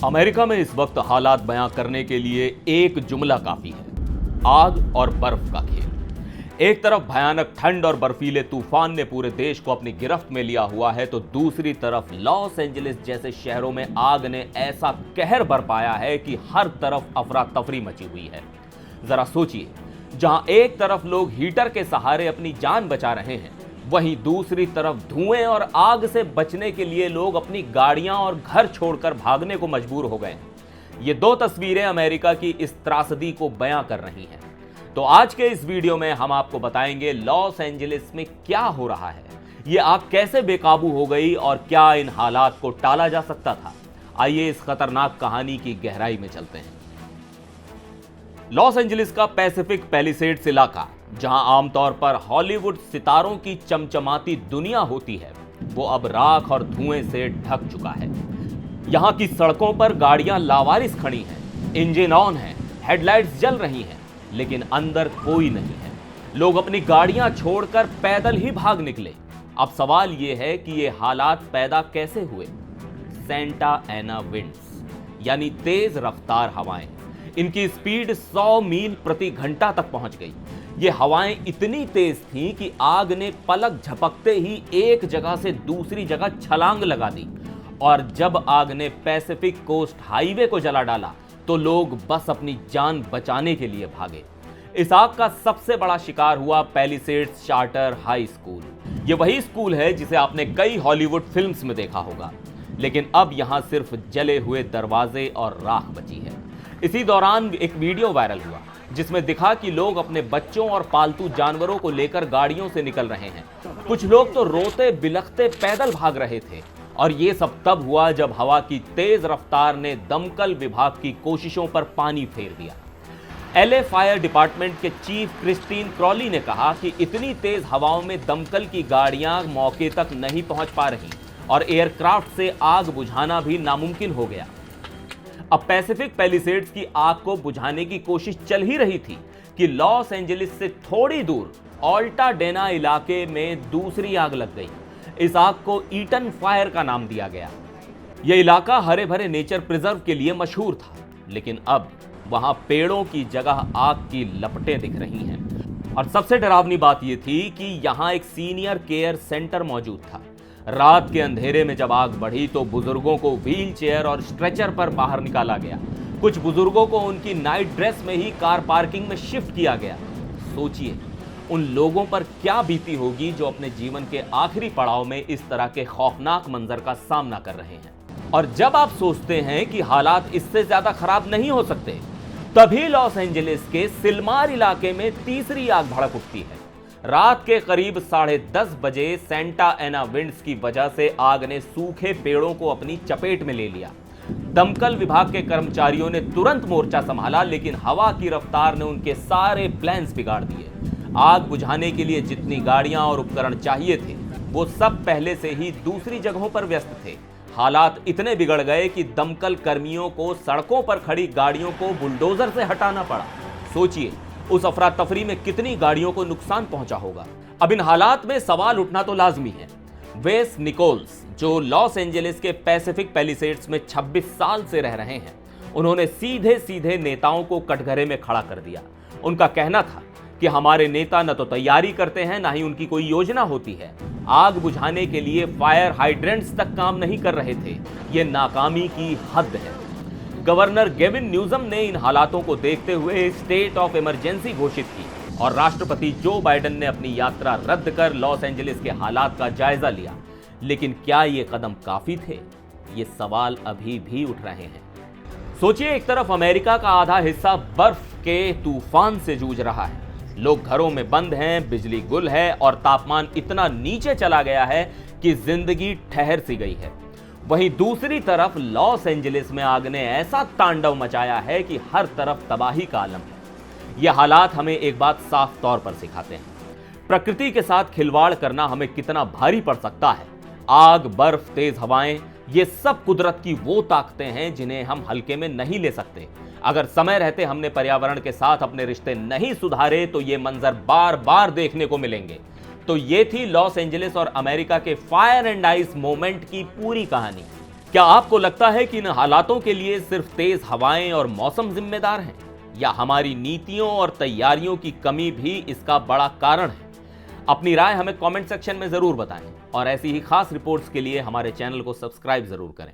America में इस वक्त हालात बयां करने के लिए एक जुमला काफी है, आग और बर्फ का खेल। एक तरफ भयानक ठंड और बर्फीले तूफान ने पूरे देश को अपनी गिरफ्त में लिया हुआ है, तो दूसरी तरफ लॉस एंजलिस जैसे शहरों में आग ने ऐसा कहर बरपाया है कि हर तरफ अफरा तफरी मची हुई है। जरा सोचिए, जहां एक तरफ लोग हीटर के सहारे अपनी जान बचा रहे हैं, वहीं दूसरी तरफ धुएं और आग से बचने के लिए लोग अपनी गाड़ियां और घर छोड़कर भागने को मजबूर हो गए। ये दो तस्वीरें अमेरिका की इस त्रासदी को बयां कर रही हैं। तो आज के इस वीडियो में हम आपको बताएंगे लॉस एंजलिस में क्या हो रहा है, ये आग कैसे बेकाबू हो गई और क्या इन हालात को टाला जा सकता था। आइए इस खतरनाक कहानी की गहराई में चलते हैं। लॉस एंजलिस का पैसिफिक पैलिसेड्स इलाका, जहां आमतौर पर हॉलीवुड सितारों की चमचमाती दुनिया होती है, वो अब राख और धुएं से ढक चुका है। यहां की सड़कों पर गाड़ियां लावारिस खड़ी हैं, इंजन ऑन है, हेडलाइट्स जल रही हैं, लेकिन अंदर कोई नहीं है। लोग अपनी गाड़ियां छोड़कर पैदल ही भाग निकले। अब सवाल यह है कि ये हालात पैदा कैसे हुए। सेंटा एना विंड्स, यानी तेज रफ्तार हवाएं। इनकी स्पीड 100 मील प्रति घंटा तक पहुंच गई। ये हवाएं इतनी तेज थीं कि आग ने पलक झपकते ही एक जगह से दूसरी जगह छलांग लगा दी, और जब आग ने पैसिफिक कोस्ट हाईवे को जला डाला तो लोग बस अपनी जान बचाने के लिए भागे। इस आग का सबसे बड़ा शिकार हुआ पैलिसेड्स चार्टर हाई स्कूल। ये वही स्कूल है जिसे आपने कई हॉलीवुड फिल्म्स में देखा होगा, लेकिन अब यहां सिर्फ जले हुए दरवाजे और राख बची है। इसी दौरान एक वीडियो वायरल हुआ जिसमें दिखा कि लोग अपने बच्चों और पालतू जानवरों को लेकर गाड़ियों से निकल रहे हैं। कुछ लोग तो रोते बिलखते पैदल भाग रहे थे, और ये सब तब हुआ जब हवा की तेज रफ्तार ने दमकल विभाग की कोशिशों पर पानी फेर दिया। एलए फायर डिपार्टमेंट के चीफ क्रिस्टीन क्रॉली ने कहा कि इतनी तेज हवाओं में दमकल की गाड़ियां मौके तक नहीं पहुंच पा रही और एयरक्राफ्ट से आग बुझाना भी नामुमकिन हो गया। अब पैसिफिक पैलिसेड्स की आग को बुझाने की कोशिश चल ही रही थी कि लॉस एंजलिस से थोड़ी दूर अल्टाडेना इलाके में दूसरी आग लग गई। इस आग को ईटन फायर का नाम दिया गया। यह इलाका हरे भरे नेचर प्रिजर्व के लिए मशहूर था, लेकिन अब वहां पेड़ों की जगह आग की लपटें दिख रही हैं। और सबसे डरावनी बात यह थी कि यहां एक सीनियर केयर सेंटर मौजूद था। रात के अंधेरे में जब आग बढ़ी तो बुजुर्गों को व्हील चेयर और स्ट्रेचर पर बाहर निकाला गया। कुछ बुजुर्गों को उनकी नाइट ड्रेस में ही कार पार्किंग में शिफ्ट किया गया। सोचिए, उन लोगों पर क्या बीती होगी जो अपने जीवन के आखिरी पड़ाव में इस तरह के खौफनाक मंजर का सामना कर रहे हैं। और जब आप सोचते हैं कि हालात इससे ज्यादा खराब नहीं हो सकते, तभी लॉस एंजलिस के सिलमार इलाके में तीसरी आग भड़क उठती है। रात के करीब 10:30 बजे सेंटा एना विंड्स की वजह से आग ने सूखे पेड़ों को अपनी चपेट में ले लिया। दमकल विभाग के कर्मचारियों ने तुरंत मोर्चा संभाला, लेकिन हवा की रफ्तार ने उनके सारे प्लान्स बिगाड़ दिए। आग बुझाने के लिए जितनी गाड़ियां और उपकरण चाहिए थे, वो सब पहले से ही दूसरी जगहों पर व्यस्त थे। हालात इतने बिगड़ गए कि दमकल कर्मियों को सड़कों पर खड़ी गाड़ियों को बुलडोजर से हटाना पड़ा। सोचिए, उस अफरा तफरी में कितनी गाड़ियों को नुकसान पहुंचा होगा। अब इन हालात में सवाल उठना तो लाजमी है। वेस निकोल्स, जो लॉस एंजलिस के पैसिफिक पैलिसेड्स में 26 साल से रह रहे हैं, उन्होंने सीधे सीधे नेताओं को कटघरे में खड़ा कर दिया। उनका कहना था कि हमारे नेता न तो तैयारी करते हैं, ना ही उनकी कोई योजना होती है। आग बुझाने के लिए फायर हाइड्रेंट्स तक काम नहीं कर रहे थे। यह नाकामी की हद है। गवर्नर गेविन न्यूसम ने इन हालातों को देखते हुए स्टेट ऑफ इमरजेंसी घोषित की, और राष्ट्रपति जो बाइडेन ने अपनी यात्रा रद्द कर लॉस एंजलिस के हालात का जायजा लिया। लेकिन क्या ये कदम काफी थे? ये सवाल अभी भी उठ रहे हैं। सोचिए, एक तरफ अमेरिका का आधा हिस्सा बर्फ के तूफान से जूझ रहा है, लोग घरों में बंद हैं, बिजली गुल है और तापमान इतना नीचे चला गया है कि जिंदगी ठहर सी गई है। वहीं दूसरी तरफ लॉस एंजलिस में आग ने ऐसा तांडव मचाया है कि हर तरफ तबाही का आलम है। यह हालात हमें एक बात साफ तौर पर सिखाते हैं, प्रकृति के साथ खिलवाड़ करना हमें कितना भारी पड़ सकता है। आग, बर्फ, तेज हवाएं, ये सब कुदरत की वो ताकतें हैं जिन्हें हम हल्के में नहीं ले सकते। अगर समय रहते हमने पर्यावरण के साथ अपने रिश्ते नहीं सुधारे तो ये मंजर बार बार देखने को मिलेंगे। तो ये थी लॉस एंजलिस और अमेरिका के फायर एंड आइस मोमेंट की पूरी कहानी। क्या आपको लगता है कि इन हालातों के लिए सिर्फ तेज हवाएं और मौसम जिम्मेदार हैं, या हमारी नीतियों और तैयारियों की कमी भी इसका बड़ा कारण है? अपनी राय हमें कमेंट सेक्शन में जरूर बताएं और ऐसी ही खास रिपोर्ट्स के लिए हमारे चैनल को सब्सक्राइब जरूर करें।